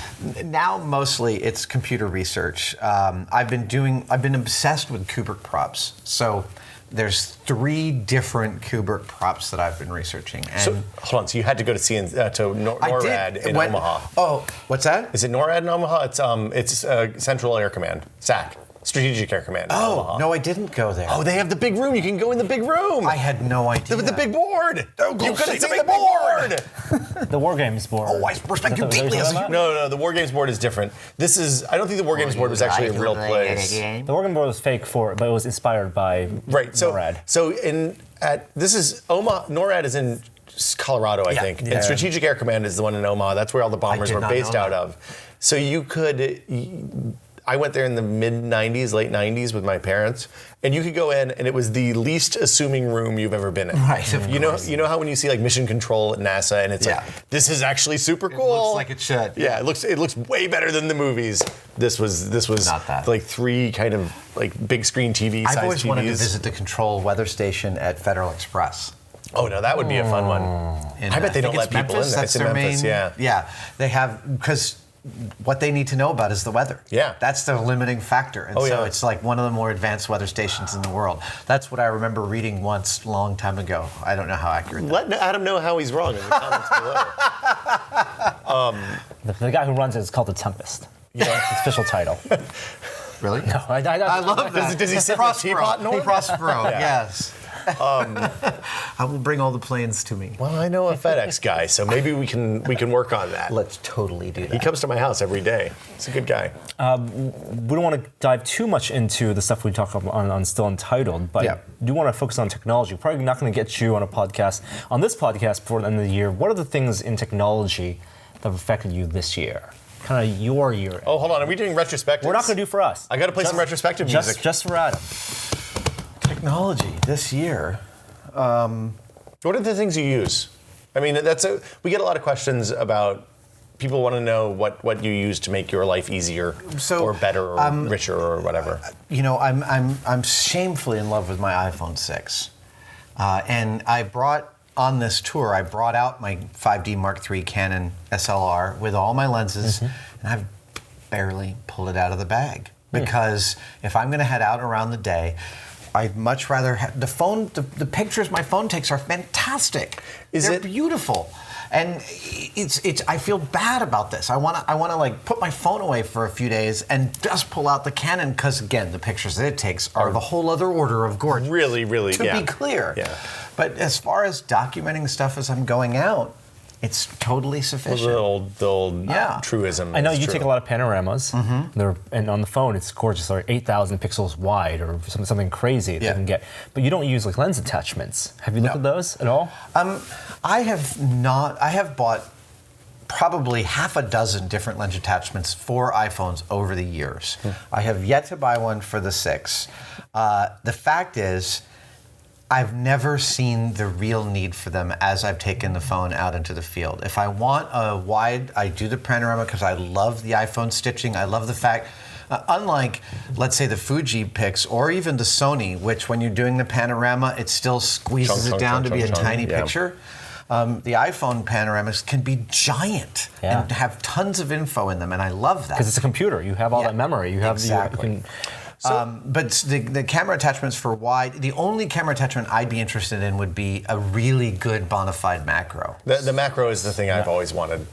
now mostly it's computer research. I've been obsessed with Kubrick props. So there's 3 different Kubrick props that I've been researching. And So hold on. So you had to go to NORAD in Omaha. Oh, what's that? Is it NORAD in Omaha? It's Central Air Command, SAC, Strategic Air Command. In Omaha. No, I didn't go there. Oh, they have the big room. You can go in the big room. I had no idea. With the big board. Oh, You could see see the the big board. The War Games board. Oh, I respect you deeply. No, the War Games board is different. I don't think the War Games board was actually a real place. The War Games board was fake but it was inspired by NORAD. So this is Omaha. NORAD is in Colorado, I think. Yeah. And Strategic Air Command is the one in Omaha. That's where all the bombers were based out of. So you could. I went there in the mid-'90s, late '90s with my parents, and you could go in, and it was the least assuming room you've ever been in. Right. You know how when you see like mission control at NASA, and it's like, this is actually super cool. It looks like it should. Yeah, it looks way better than the movies. This was Not that. like 3 kind of like big screen TV size TVs. I've always wanted to visit the control weather station at Federal Express. Oh no, that would be a fun one. I bet they don't let people in there. That's It's in their Memphis, main. Yeah, they have, because what they need to know about is the weather. Yeah. That's the limiting factor. And so it's like one of the more advanced weather stations in the world. That's what I remember reading once a long time ago. I don't know how accurate that is. Let Adam know how he's wrong in the comments below. The guy who runs it is called the Tempest. It's the official title. Really? No, I love that. Does he sit in the teapot, Norm? Prospero, yes. I will bring all the planes to me. Well, I know a FedEx guy, so maybe we can work on that. Let's totally do that. He comes to my house every day. He's a good guy. We don't want to dive too much into the stuff we talk about on Still Untitled, but I do want to focus on technology. We're probably not going to get you on this podcast before the end of the year. What are the things in technology that have affected you this year? Kind of your year. Oh, hold on. Are we doing retrospectives? We're not going to do for us. I got to play some retrospective music. Just for Adam. Technology this year. What are the things you use? I mean, we get a lot of questions about. People want to know what you use to make your life easier, or better, or richer, or whatever. I'm shamefully in love with my iPhone 6, and I brought on this tour, I brought out my 5D Mark III Canon SLR with all my lenses, and I've barely pulled it out of the bag. Because if I'm going to head out around the day, I'd much rather have the phone. The pictures my phone takes are fantastic. They're beautiful, and it's. I feel bad about this. I want to like put my phone away for a few days and just pull out the Canon because again, the pictures that it takes are the whole other order of gorgeous. Really, to be clear. Yeah. But as far as documenting stuff as I'm going out, it's totally sufficient. Well, the old truism. I know you take a lot of panoramas, and on the phone it's gorgeous. They're 8,000 pixels wide, or something crazy that you can get. But you don't use like lens attachments. Have you looked at those at all? I have not. I have bought probably half a dozen different lens attachments for iPhones over the years. I have yet to buy one for the 6. The fact is, I've never seen the real need for them as I've taken the phone out into the field. If I want a wide, I do the panorama because I love the iPhone stitching. I love the fact, unlike, let's say, the Fuji pics or even the Sony, which when you're doing the panorama, it still squeezes it down to be a tiny picture. The iPhone panoramas can be giant and have tons of info in them, and I love that. Because it's a computer. You have all that memory. You have exactly. But the camera attachments for wide, the only camera attachment I'd be interested in would be a really good bona fide macro. The macro is the thing I've always wanted.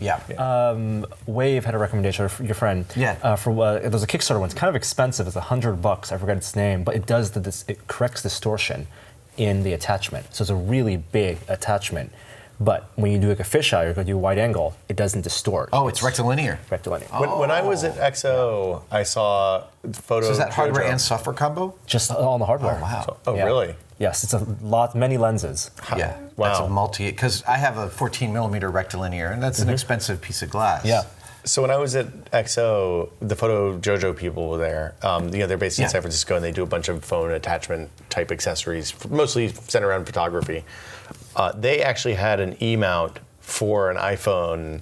Wave had a recommendation, your friend. There's a Kickstarter one. It's kind of expensive. It's $100. I forget its name, but it does it corrects distortion in the attachment. So it's a really big attachment. But when you do like a fisheye or go do a wide angle, it doesn't distort. Oh, it's rectilinear. Rectilinear. When I was at XO, I saw photos. So is that hardware and software combo? Just on the hardware. Oh, wow. So, really? Yes, it's many lenses. Yeah. Wow. That's a because I have a 14 millimeter rectilinear, and that's an expensive piece of glass. Yeah. So when I was at XO, the Photo Jojo people were there. They're based in San Francisco, and they do a bunch of phone attachment type accessories, mostly centered around photography. They actually had an E-mount for an iPhone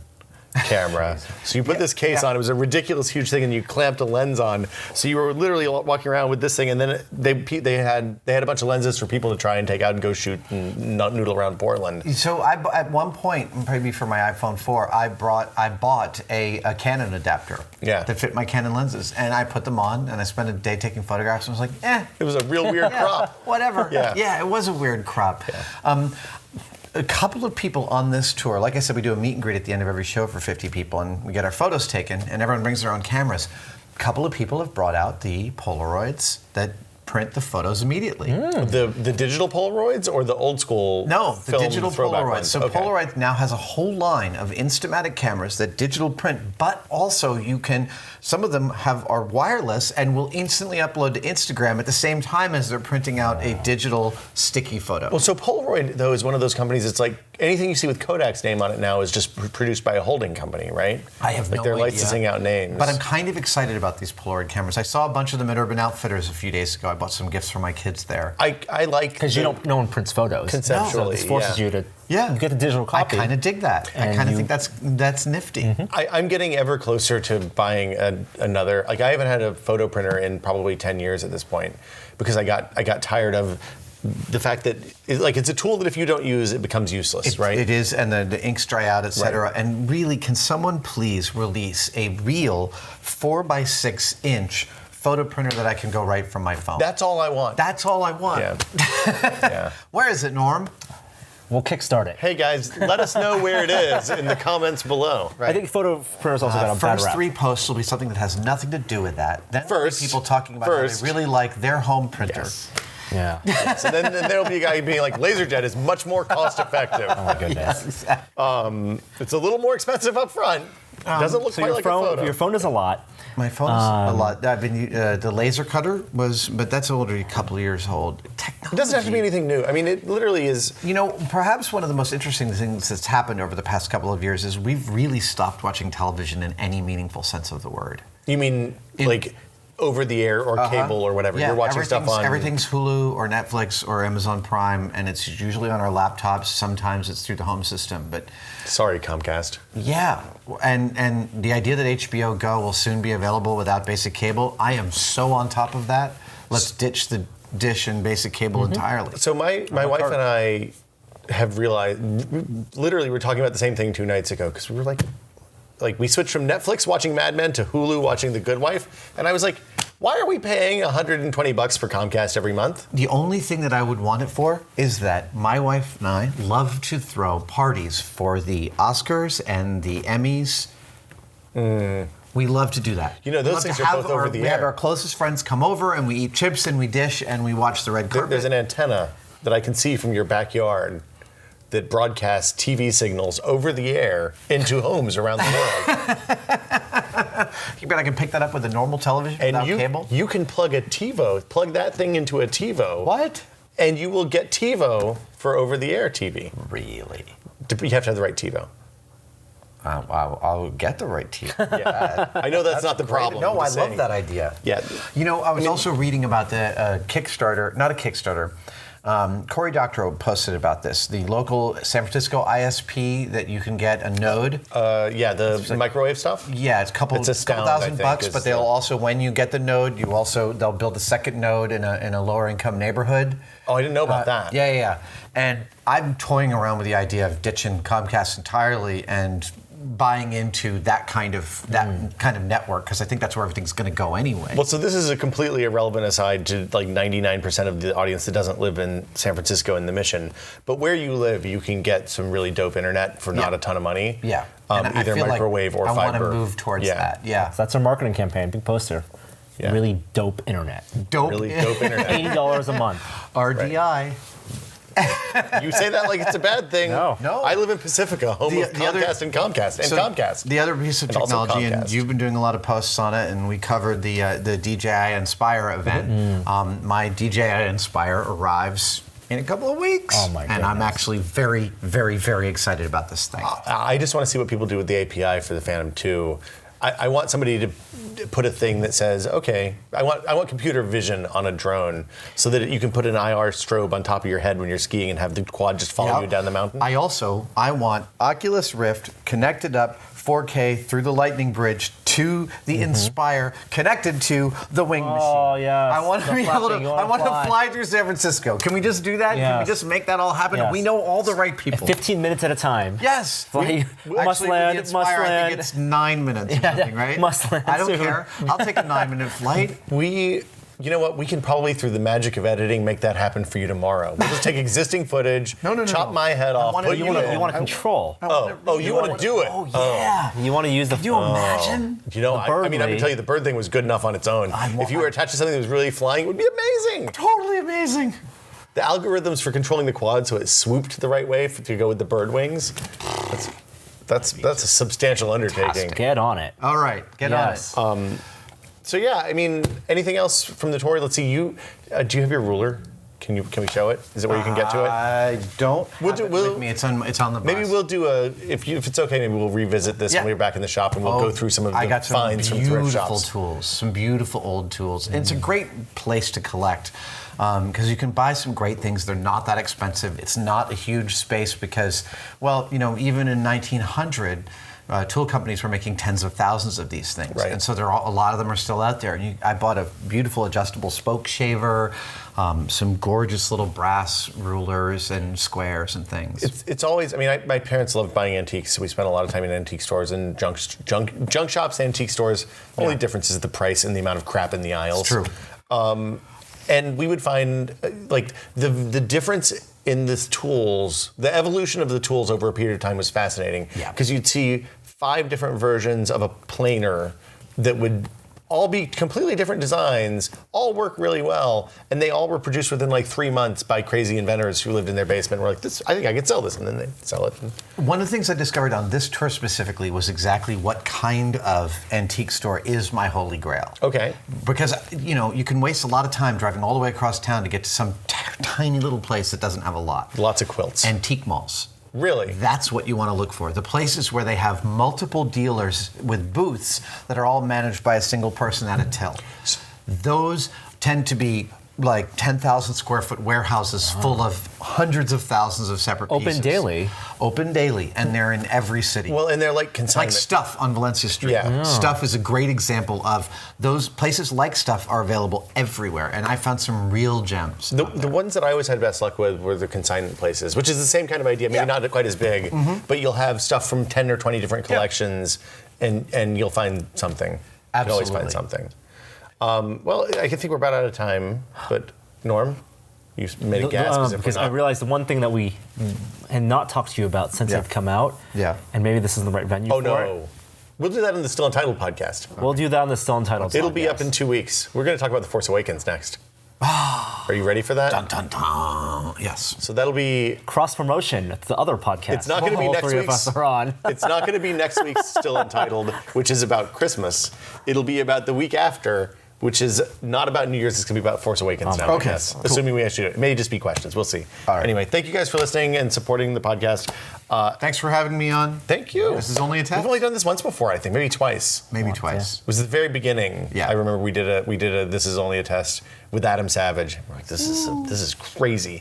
camera. So you put this case on. It was a ridiculous, huge thing, and you clamped a lens on. So you were literally walking around with this thing, and then they had a bunch of lenses for people to try and take out and go shoot and not noodle around Portland. So at one point, maybe for my iPhone 4, I bought a Canon adapter that fit my Canon lenses, and I put them on, and I spent a day taking photographs, and I was like, It was a real weird crop. Whatever. Yeah, it was a weird crop. Yeah. A couple of people on this tour, like I said, we do a meet and greet at the end of every show for 50 people, and we get our photos taken, and everyone brings their own cameras. A couple of people have brought out the Polaroids that print the photos immediately. The digital Polaroids or the old school? No, the digital Polaroids. Ones? So Polaroid now has a whole line of Instamatic cameras that digital print, but also some of them are wireless and will instantly upload to Instagram at the same time as they're printing out a digital sticky photo. Well, so Polaroid, though, is one of those companies, it's like anything you see with Kodak's name on it now is just produced by a holding company, right? I have no idea. They're licensing out names. But I'm kind of excited about these Polaroid cameras. I saw a bunch of them at Urban Outfitters a few days ago. I bought some gifts for my kids there. I like... Because no one prints photos. Conceptually, So this forces you to get the digital copy. I kind of dig that. I kind of think that's nifty. I'm getting ever closer to buying another... Like, I haven't had a photo printer in probably 10 years at this point because I got tired of the fact that it's a tool that if you don't use, it becomes useless, right? It is, and the inks dry out, etc. Right. And really, can someone please release a real 4x6 inch photo printer that I can go right from my phone? That's all I want. That's all I want. Yeah. Where is it, Norm? We'll kickstart it. Hey guys, let us know where it is in the comments below. Right. I think photo printers also got a bad rap. First 3 posts will be something that has nothing to do with that. Then people talking about how they really like their home printer. Yes. Yeah. So then there'll be a guy being like, LaserJet is much more cost effective. Oh my goodness. Yes, exactly. It's a little more expensive up front. Doesn't look quite like a photo. Your phone does a lot. My phone is a lot. I've been the laser cutter but that's already a couple of years old. Technology. It doesn't have to be anything new. I mean, it literally is. Perhaps one of the most interesting things that's happened over the past couple of years is we've really stopped watching television in any meaningful sense of the word. You mean like over the air or cable or whatever? Yeah, you're watching stuff on. Everything's Hulu or Netflix or Amazon Prime, and it's usually on our laptops. Sometimes it's through the home system, but. Sorry, Comcast. Yeah, and the idea that HBO Go will soon be available without basic cable, I am so on top of that. Let's ditch the dish and basic cable entirely. So my wife and I have realized, literally, we're talking about the same thing 2 nights ago because we were like we switched from Netflix watching Mad Men to Hulu watching The Good Wife, and I was like, why are we paying $120 for Comcast every month? The only thing that I would want it for is that my wife and I love to throw parties for the Oscars and the Emmys. We love to do that. You know, those things are both over the air. We have our closest friends come over and we eat chips and we dish and we watch the red carpet. There's an antenna that I can see from your backyard that broadcasts TV signals over the air into homes around the world. You bet I can pick that up with a normal television without cable? You can plug that thing into a TiVo. What? And you will get TiVo for over-the-air TV. Really? You have to have the right TiVo. I'll get the right TV. Yeah. I know that's not the problem. No, I love that idea. Yeah. You know, I was also reading about the Kickstarter, not a Kickstarter. Cory Doctorow posted about this. The local San Francisco ISP that you can get a node. The microwave stuff? Yeah, it's a couple thousand bucks, but they'll also, when you get the node, they'll build a second node in a lower income neighborhood. Oh, I didn't know about that. Yeah. And I'm toying around with the idea of ditching Comcast entirely and buying into that kind of network, because I think that's where everything's going to go anyway. Well, so this is a completely irrelevant aside to like 99% of the audience that doesn't live in San Francisco in the Mission. But where you live, you can get some really dope internet for not a ton of money. Yeah. Either microwave or fiber. I want to move towards that. Yeah. So that's our marketing campaign. Big poster. Yeah. Really dope internet. Really dope internet. $80 a month. RDI. You say that like it's a bad thing. No. I live in Pacifica, home of Comcast. Comcast. The other piece of technology, and you've been doing a lot of posts on it, and we covered the DJI Inspire event. My DJI Inspire arrives in a couple of weeks. Oh my goodness. And I'm actually very, very, very excited about this thing. I just want to see what people do with the API for the Phantom 2. I want somebody to put a thing that says, okay, I want computer vision on a drone so that you can put an IR strobe on top of your head when you're skiing and have the quad just follow you down the mountain. I want Oculus Rift connected up 4K through the Lightning Bridge to the Inspire, connected to the Wing Machine. Oh yeah. I want to be able to. I want to fly through San Francisco. Can we just do that? Yes. Can we just make that all happen? Yes. We know all the right people. 15 minutes at a time. Yes. Must Actually, land. with the Inspire, I think it's 9 minutes or something, right? Must land. I don't soon. care. I'll take a 9-minute flight. You know what? We can probably, through the magic of editing, make that happen for you tomorrow. We'll just take existing footage, chop my head off, put you in. You want to control. You want to do it. Oh, yeah. You want to use the. Can you imagine? You know, I can tell you the bird thing was good enough on its own. If you were attached to something that was really flying, it would be amazing. Totally amazing. The algorithms for controlling the quad so it swooped the right way to go with the bird wings, that's a substantial undertaking. Get on it. All right, get on it. So yeah, I mean, anything else from the tour? Let's see. Do you have your ruler? Can we show it? Is it where you can get to it? I don't. With me. It's on the bus. Maybe we'll do if it's okay. Maybe we'll revisit this when we're back in the shop and we'll go through some of the finds from thrift shops. Some beautiful old tools. And it's a great place to collect. Because you can buy some great things. They're not that expensive. It's not a huge space because, even in 1900, tool companies were making tens of thousands of these things. Right. And so a lot of them are still out there. And I bought a beautiful adjustable spoke shaver, some gorgeous little brass rulers and squares and things. It's always, my parents loved buying antiques, so we spent a lot of time in antique stores and junk shops, antique stores. Only difference is the price and the amount of crap in the aisles. It's true. And we would find the difference in the tools, the evolution of the tools over a period of time was fascinating. Yeah. Because you'd see 5 different versions of a planer that would all be completely different designs, all work really well, and they all were produced within like 3 months by crazy inventors who lived in their basement and were like, I think I could sell this, and then they sell it. One of the things I discovered on this tour specifically was exactly what kind of antique store is my holy grail. Okay. Because, you can waste a lot of time driving all the way across town to get to some tiny little place that doesn't have a lot. Lots of quilts. Antique malls. Really? That's what you want to look for. The places where they have multiple dealers with booths that are all managed by a single person at a till. Those tend to be like 10,000 square foot warehouses full of hundreds of thousands of separate Open pieces. daily. Open daily, and they're in every city. Well, and they're like like consignment. Stuff on Valencia Street. Yeah. Stuff is a great example of those places like Stuff are available everywhere, and I found some real gems. The ones that I always had best luck with were the consignment places, which is the same kind of idea, maybe Yeah. not quite as big, but you'll have stuff from 10 or 20 different collections, and you'll find something. You can always find Absolutely. something. Well, I think we're about out of time, but Norm, you made a gasp as if we're because I not. realized the one thing that we had not talked to you about since Yeah. they've come out. Yeah. And maybe this isn't the right venue Oh, for it. no. We'll do that in the Still Untitled podcast. We'll do that on the Still Entitled. It'll be podcast. up in 2 weeks. We're going to talk about The Force Awakens next. Are you ready for that? Dun dun dun. Yes. So that'll be cross promotion. It's the other podcast. It's not going to be All next three of week's. us are on. It's not going to be next week's Still Untitled, which is about Christmas. It'll be about the week after, which is not about New Year's. It's going to be about Force Awakens now. I Okay. guess. Assuming we actually do it. It may just be questions. We'll see. All right. Anyway, thank you guys for listening and supporting the podcast. Thanks for having me on. Thank you. This is only a test. We've only done this once before, I think, maybe twice. Maybe twice. It was at the very beginning. Yeah. I remember we did a This Is Only a Test with Adam Savage. We're like, this is crazy.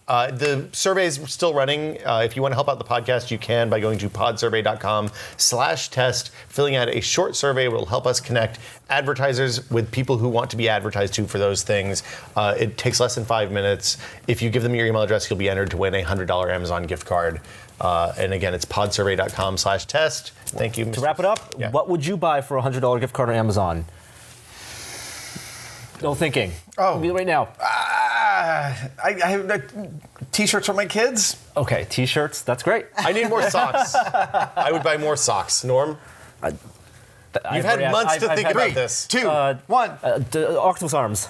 The survey's still running. If you want to help out the podcast, you can by going to podsurvey.com/test, filling out a short survey. It will help us connect advertisers with people who want to be advertised to for those things. It takes less than 5 minutes. If you give them your email address, you'll be entered to win a $100 Amazon gift card. And again, it's podsurvey.com/test. Thank you. To wrap it up, Yeah. what would you buy for a $100 gift card on Amazon? No thinking. Oh. Right now. I have T-shirts for my kids. Okay, T-shirts. That's great. I need more socks. I would buy more socks. Norm? You've had months to think about this. 2, 1. Octopus arms.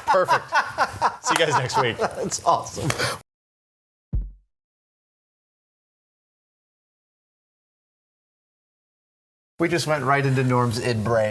Perfect. See you guys next week. That's awesome. We just went right into Norm's id brain.